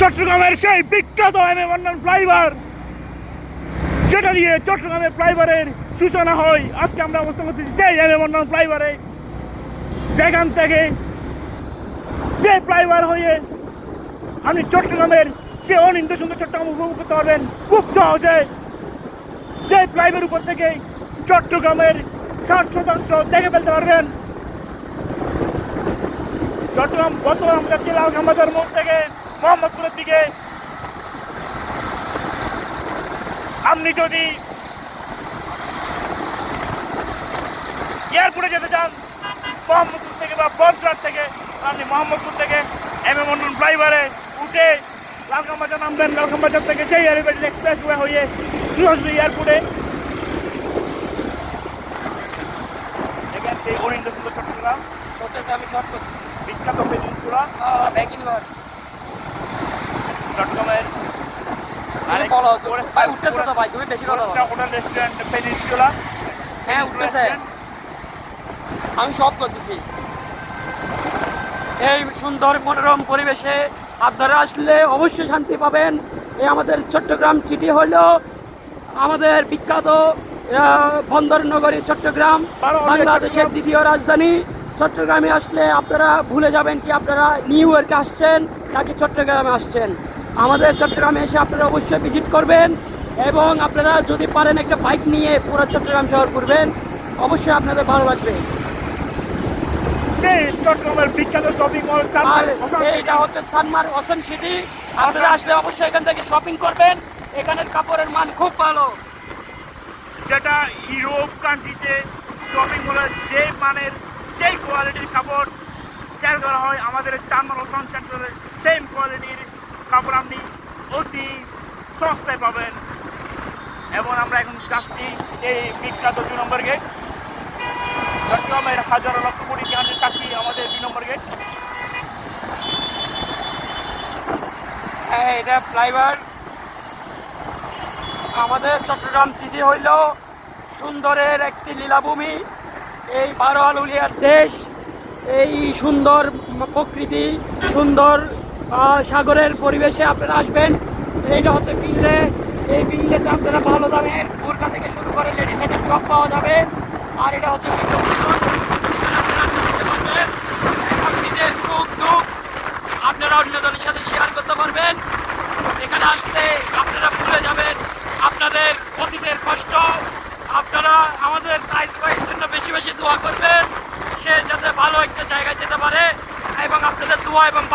চট্টগ্রামের সেই বিখ্যাত MM ফ্লাইওভার, যেটা দিয়ে চট্টগ্রামের ফ্লাইওভারের সূচনা হয়। আজকে আমরা অবস্থান করতেছি সেই MM ফ্লাইওভারে, যেখান থেকে যে ফ্লাইওভার হয়ে আপনি চট্টগ্রামের সে অনিন্দ সুন্দর চট্টগ্রাম উপভোগ করতে পারবেন খুব সহজে। যে ফ্লাইওভার উপর থেকে চট্টগ্রামের 60% দেখে ফেলতে পারবেন। চট্টগ্রাম বর্তমান আমরা যাচ্ছি লালখাম্বাজার মোড় থেকে মোহাম্মদপুরের দিকে। আপনি যদি এয়ারপোর্টে যেতে চান মোহাম্মদপুর থেকে বা বজরাট থেকে, আপনি মোহাম্মদপুর থেকে MM ফ্লাইওভারে উঠে লালখাম্বাজার নামবেন। লালখাম্বাজার থেকে সেই এলিভেটেড এক্সপ্রেসওয়ে হয়ে সোজাসুজি এয়ারপোর্টে। দেখেন সেই অনিন্দ সুন্দর চট্টগ্রাম করতেছে, আমি শর্ট করতেছি। বিখ্যাত পেনিনসুলা ব্যাকিং ঘর চট্টগ্রামের ভাই উঠতেছে তো ভাই, তুমি বেশি কথা বলো। Hotel restaurant peninsula. হ্যাঁ উঠতেছে, আমি সব করতেছি। এই সুন্দর মনোরম পরিবেশে আপনারা আসলে অবশ্যই শান্তি পাবেন। এই আমাদের চট্টগ্রাম সিটি হলো আমাদের বিখ্যাত বন্দর নগরী চট্টগ্রাম, বাংলাদেশের দ্বিতীয় রাজধানী। চট্টগ্রামে আসলে আপনারা ভুলে যাবেন কি আপনারা নিউ ইয়র্কে আসছেন নাকি চট্টগ্রামে আসছেন। আমাদের চট্টগ্রামে এসে আপনারা অবশ্যই ভিজিট করবেন এবং আপনারা যদি পারেন একটা বাইক নিয়ে পুরো চট্টগ্রাম শহর ঘুরবেন, অবশ্যই আপনাদের ভালো লাগবে। চট্টগ্রামের বিখ্যাত শপিং মল এইটা হচ্ছে সানমার ওশান সিটি। আপনারা আসলে অবশ্যই এখান থেকে শপিং করবেন। এখানের কাপড়ের মান খুব ভালো। যেটা ইউরোপ কান্ট্রিতে শপিং মলের যে মানের যে কোয়ালিটির কাপড় সেল করা হয়, আমাদের চানমার ওশান সেন্টারের সেম কোয়ালিটির কাপড় আপনি অতি সস্তায় পাবেন। এবং আমরা এখন যাচ্ছি এই বিখ্যাত 2 নম্বর গেট। চট্টগ্রামের হাজার লক্ষ কোটি ইতিহাসের সাক্ষী আমাদের 2 নম্বর গেট। হ্যাঁ, এটা ফ্লাইওভার। আমাদের চট্টগ্রাম সিটি হইল সুন্দরের একটি লীলাভূমি। এই 12 আলুলিয়ার দেশ, এই সুন্দর প্রকৃতি, সুন্দর সাগরের পরিবেশে আপনারা আসবেন। এইটা হচ্ছে ফিল্ডে। এই ফিল্ডেতে আপনারা ভালো দামের বোরকা থেকে শুরু করে লেডিস আইটেম সব পাওয়া যাবে। আর এটা হচ্ছে নিজের সুখ দুঃখ আপনারা অন্যজনের সাথে শেয়ার করতে পারবেন। এখানে আসলে আপনারা ভুলে যাবেন আপনাদের অতীতের কষ্ট। আপনারা আমাদের তাইজ ভাইয়ের জন্য বেশি বেশি দোয়া করবেন, সে যাতে ভালো একটা জায়গায় যেতে পারে এবং আপনাদের দোয়া এবং